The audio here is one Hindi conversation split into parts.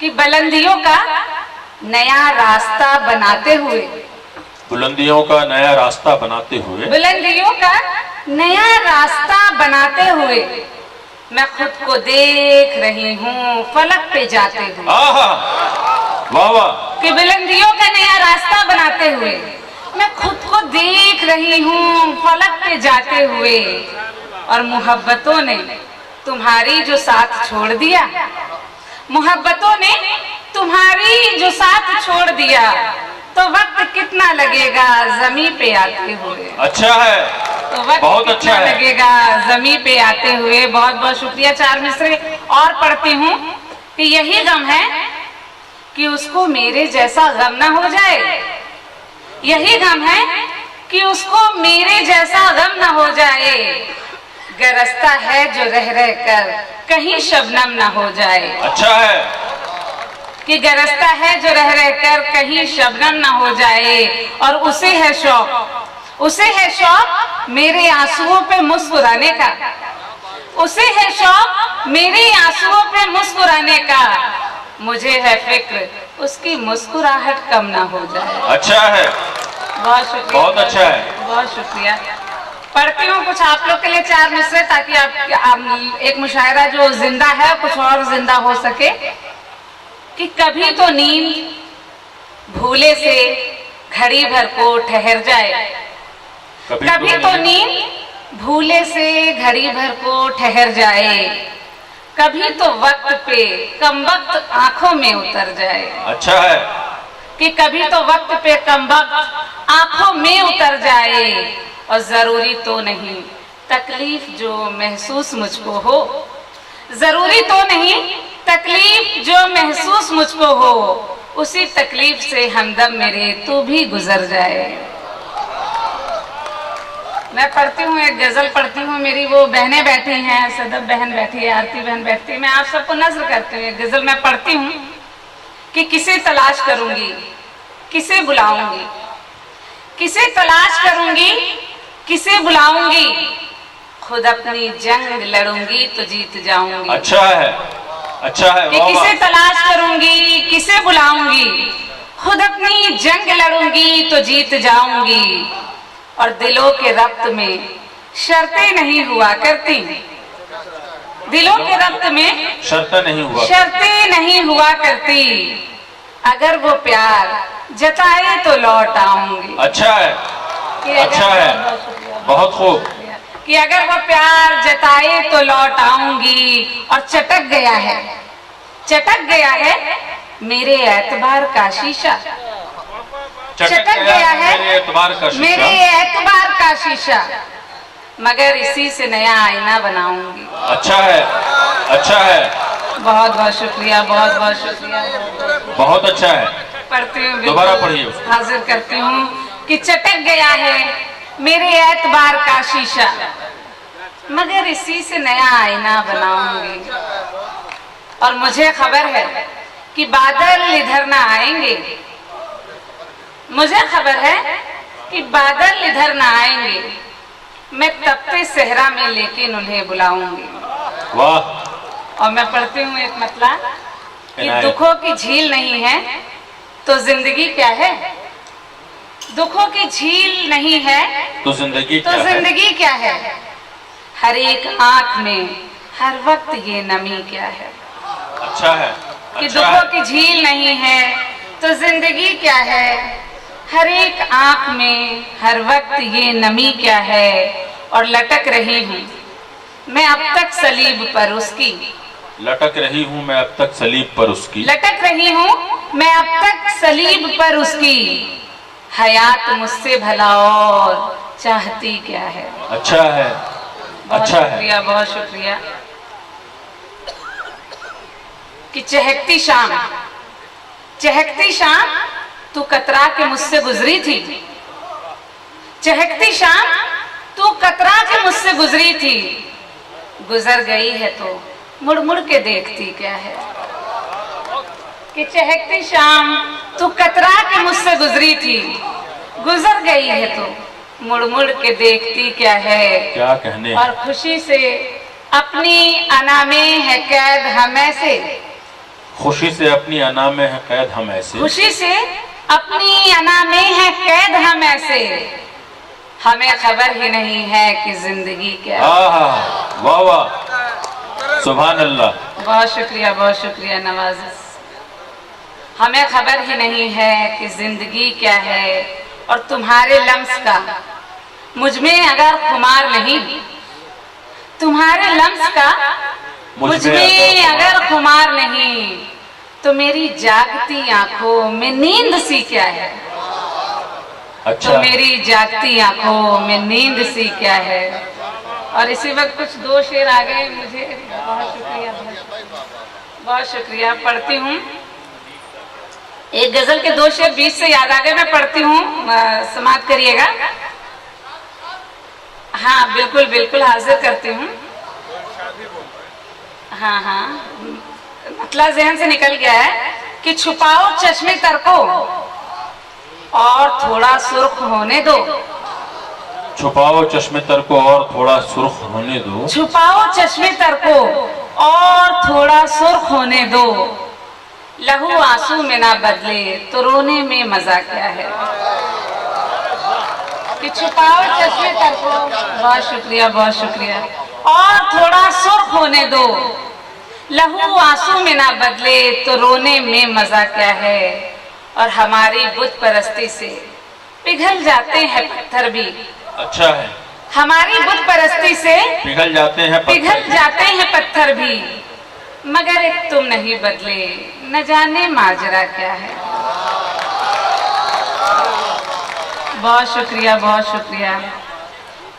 कि बुलंदियों का नया रास्ता बनाते हुए, बुलंदियों का नया रास्ता बनाते हुए, बुलंदियों का नया रास्ता बनाते हुए मैं खुद को देख रही हूँ फलक पे जाते हुए। आहा, वाह वाह। कि बुलंदियों का नया रास्ता बनाते हुए मैं खुद को देख रही हूँ फलक पे जाते हुए, और मोहब्बतों ने तुम्हारी जो साथ छोड़ दिया, मोहब्बतों ने तुम्हारी जो साथ छोड़ दिया, तो वक्त कितना लगेगा जमी पे आते हुए। अच्छा है, तो वक्त बहुत अच्छा कितना है। लगेगा जमी पे आते हुए। बहुत बहुत शुक्रिया। 4 मिसरे और पढ़ती हूँ कि यही गम है कि उसको मेरे जैसा गम ना हो जाए, यही गम है कि उसको मेरे जैसा गम ना हो जाए। गरजता है जो रह रह कर कहीं शबनम ना हो जाए। अच्छा है, कि गरजता है जो रह रह कर कहीं शबनम ना हो जाए, और उसे है शौक, उसे है शौक मेरे आंसुओं पे मुस्कुराने का, उसे है शौक मेरे आंसुओं पे मुस्कुराने का। मुझे है फिक्र उसकी मुस्कुराहट कम ना हो जाए। अच्छा है, बहुत शुक्रिया, बहुत अच्छा है। बहुत शुक्रिया। पढ़ती हूँ कुछ आप लोग के लिए 4 मिसरे, ताकि आप एक मुशायरा जो जिंदा है कुछ और जिंदा हो सके। कि कभी तो नींद भूले से घड़ी भर को ठहर जाए, कभी तो नींद भूले से घड़ी भर को ठहर जाए, कभी तो वक्त पे कम वक्त आंखों में उतर जाए। अच्छा है, कि कभी तो वक्त पे कम वक्त आंखों में उतर जाए, और जरूरी तो नहीं तकलीफ जो महसूस मुझको हो, जरूरी तो नहीं तकलीफ जो महसूस मुझको हो, उसी तकलीफ से हमदम मेरे तू भी गुजर जाए। मैं पढ़ती हूँ, एक गजल पढ़ती हूँ। मेरी वो बहनें बैठी हैं, सदब बहन बैठी है, आरती बहन बैठती है, मैं आप सबको नज़्र करती हूँ। एक गजल मैं पढ़ती हूँ कि किसे तलाश करूंगी, किसे बुलाऊंगी, किसे तलाश करूंगी, किसे बुलाऊंगी, खुद अपनी जंग लड़ूंगी तो जीत जाऊंगी। अच्छा है, अच्छा है, कि वाह किसे वाह। तलाश करूंगी, किसे बुलाऊंगी, खुद अपनी जंग लड़ूंगी तो जीत जाऊंगी। और दिलों के रब्त में शर्तें नहीं हुआ करती, दिलों के रब्त में शर्तें नहीं हुआ, शर्तें नहीं हुआ करती, अगर वो प्यार जताए तो लौट आऊंगी। अच्छा है, कि अच्छा है, बहुत खूब। कि अगर वो प्यार जताए तो लौट आऊंगी। और चटक गया है, चटक गया है मेरे एतबार का शीशा, चटक गया है मेरे एतबार का शीशा, मेरे एतबार का शीशा, मगर इसी से नया आईना बनाऊंगी। अच्छा है, अच्छा है, बहुत बहुत शुक्रिया, बहुत बहुत शुक्रिया। बहुत अच्छा है। पढ़ती हूँ, दोबारा पढ़िए उसको। हाजिर करती हूँ कि चटक गया है मेरे एतबार का शीशा, मगर इसी से नया आईना बनाऊंगी। और मुझे खबर है कि बादल इधर ना आएंगे, मुझे खबर है कि बादल इधर ना आएंगे, मैं तपते सहरा में लेकिन उन्हें बुलाऊंगी। वाह। और मैं पढ़ती हूँ एक मतला कि इनायत। दुखों की झील नहीं है तो जिंदगी क्या है, दुखों की झील नहीं है तो जिंदगी तो क्या है? जिंदगी क्या है, हर एक आंख में हर वक्त ये नमी क्या है। अच्छा है, कि अच्छा दुखों है। की झील नहीं है तो जिंदगी क्या है, हर एक आंख में हर वक्त ये नमी क्या है। और लटक रही हूँ मैं अब तक सलीब पर उसकी, लटक रही हूँ मैं अब तक सलीब पर उसकी, लटक रही हूँ मैं अब तक सलीब पर उसकी, हयात मुझसे भला और चाहती क्या है। अच्छा है, बहुत अच्छा है। शुक्रिया, बहुत शुक्रिया। कि चहकती शाम, चहकती शाम तू कतरा के मुझसे गुजरी थी, चहकती शाम तू कतरा के मुझसे गुजरी थी, गुजर गई है तो मुड़ मुड़ के देखती क्या है। कि चहकती शाम तू कतरा के मुझसे गुजरी थी, गुजर गई है तो मुड़ मुड़ के देखती क्या है। क्या कहने। और खुशी से अपनी अना में है कैद हमें से, खुशी से अपनी अना में है कैद हम ऐसे, खुशी से अपनी अना में है कैद हम ऐसे, हमें खबर ही नहीं है कि जिंदगी क्या है। आहा, वाह वाह, सुभान अल्लाह। बहुत शुक्रिया नवाजिश। हमें खबर ही नहीं है कि जिंदगी क्या है, और तुम्हारे लम्स का मुझ में अगर खुमार नहीं, तुम्हारे लम्स का मुझ में अगर खुमार नहीं, तो मेरी जागती आंखों में नींद सी क्या है। अच्छा, तो मेरी जागती आंखों में नींद सी क्या है। और इसी वक्त कुछ दो शेर आ गए मुझे। बहुत शुक्रिया। पढ़ती हूँ, एक गजल के दो शेर बीच से याद आ गए, मैं पढ़ती हूँ, समाप्त करिएगा। हाँ बिल्कुल बिल्कुल, हाजिर करती हूँ। हाँ, मतलब जहन से निकल गया है कि छुपाओ चश्मे तर को और थोड़ा सुर्ख होने दो। छुपाओ चश्मे तर को और थोड़ा सुर्ख होने दो। छुपाओ चश्मे तर को और थोड़ा सुर्ख होने दो। लहू आंसू में ना बदले तो रोने में मजा क्या है। कि छुपाओ चश्मे तर को, बहुत शुक्रिया, और थोड़ा सुर्ख होने दो। लहू आंसू में ना बदले तो रोने में मजा क्या है। और हमारी बुत परस्ती से पिघल जाते हैं पत्थर भी। अच्छा है, हमारी बुत परस्ती से पिघल जाते हैं पत्थर भी, मगर एक तुम नहीं बदले, न जाने माजरा क्या है। बहुत शुक्रिया।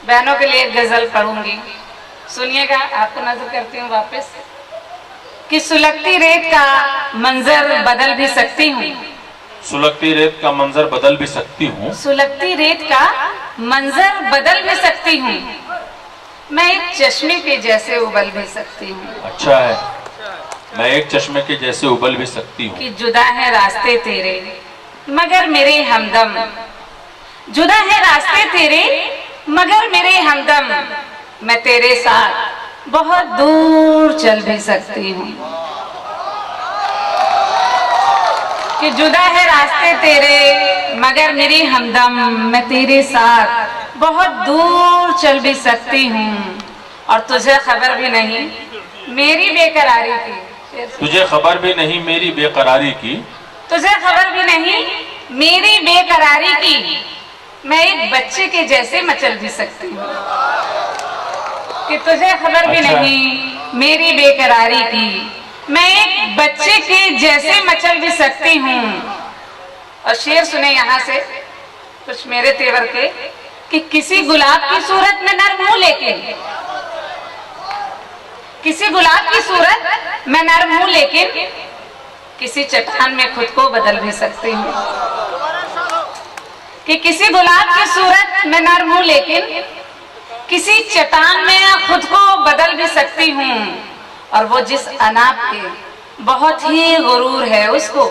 बहनों के लिए एक गजल पढ़ूंगी, सुनिएगा। आपको नजर करती हूँ वापस कि सुलगती रेत का मंजर बदल भी सकती हूँ। सुलगती रेत का मंजर बदल भी सकती हूँ। सुलगती रेत का मंजर बदल भी सकती हूँ। मैं एक चश्मे के जैसे उबल भी सकती हूँ। अच्छा है, मैं एक चश्मे के जैसे उबल भी सकती हूँ। कि जुदा है रास्ते तेरे मगर मेरे हमदम, जुदा है रास्ते तेरे मगर मेरे हमदम, मैं तेरे साथ बहुत दूर चल भी सकती हूँ। कि जुदा है रास्ते तेरे मगर मेरी हमदम, मैं तेरे साथ बहुत दूर चल भी सकती हूँ। और तुझे खबर भी नहीं मेरी बेकरारी की, तुझे खबर भी नहीं मेरी बेकरारी की, तुझे खबर भी नहीं मेरी बेकरारी की, मैं एक बच्चे के जैसे मचल भी सकती हूँ। कि तुझे खबर भी नहीं मेरी बेकरारी की, मैं एक बच्चे के जैसे मचल भी सकती हूँ। और शेर सुने यहाँ से कुछ मेरे तेवर के कि किसी गुलाब की सूरत में नर्म हूँ लेकिन, किसी गुलाब की सूरत मैं नर्म हूँ लेकिन, किसी चट्टान में खुद को बदल भी सकती हूँ। कि किसी गुलाब की सूरत मैं नर्म हूँ लेकिन, किसी चट्टान में खुद को बदल भी सकती हूँ। और वो जिस अनाप के बहुत ही गुरूर है उसको,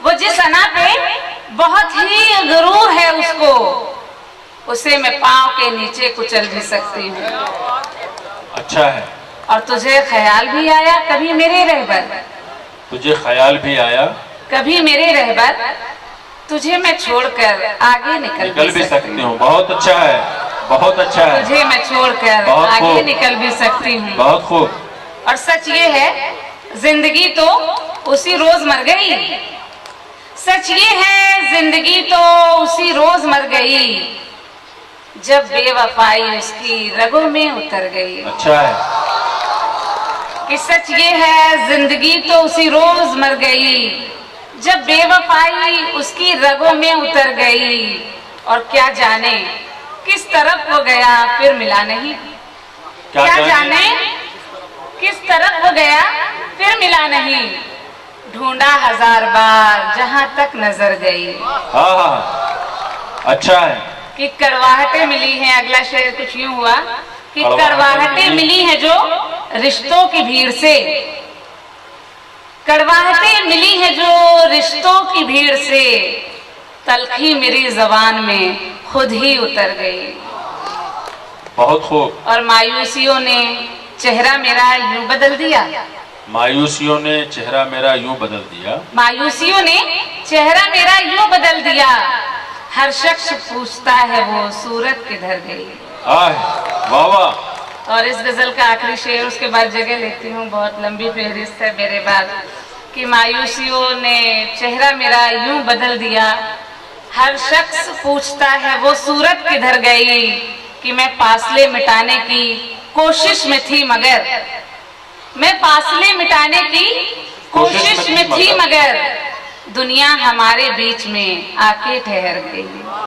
वो जिस अना पे बहुत ही गुरूर है उसको, उसे मैं पांव के नीचे कुचल भी सकती हूँ। अच्छा है। और तुझे ख्याल भी आया कभी मेरे रहबर, तुझे ख्याल भी आया कभी मेरे रहबर, तुझे मैं छोड़कर आगे निकल भी सकती हूँ। बहुत अच्छा है, बहुत अच्छा है। तुझे मैं छोड़कर आगे निकल भी सकती हूँ। बहुत खूब। और सच ये है जिंदगी तो उसी रोज मर गई, सच ये है जिंदगी तो उसी रोज मर गई, जब बेवफाई उसकी रगों में उतर गई। अच्छा है। कि सच ये है जिंदगी तो उसी रोज मर गई, जब बेवफाई उसकी रगों में उतर गई। और क्या जाने किस तरफ वो गया फिर मिला नहीं, क्या जाने किस तरफ वो गया फिर मिला नहीं, ढूंढा 1000 बार जहां तक नजर गई। हाँ, अच्छा है। कि कड़वाहटें मिली हैं, अगला शेर कुछ यूं हुआ कि कड़वाहटें मिली हैं जो रिश्तों की भीड़ से, कड़वाहटें मिली हैं जो रिश्तों की भीड़ से, तलखी मेरी जबान में खुद ही उतर गई। बहुत खूब। और मायूसियों ने चेहरा मेरा यूं बदल दिया, मायूसियों ने चेहरा मेरा यूं बदल दिया, मायूसियों ने चेहरा मेरा यूं बदल दिया, हर शख्स पूछता है वो सूरत किधर गई। आह वाह वाह। और इस गजल का आखिरी शेर, उसके बाद जगह लेती हूँ, बहुत लंबी फहरिस्त है मेरे बाद, कि मायूसियों ने चेहरा मेरा यूं बदल दिया, हर शख्स पूछता है वो सूरत किधर गई, कि मैं फासले मिटाने की कोशिश में थी मगर, मैं फासले मिटाने की कोशिश में थी मगर, दुनिया हमारे बीच में आके ठहर गई।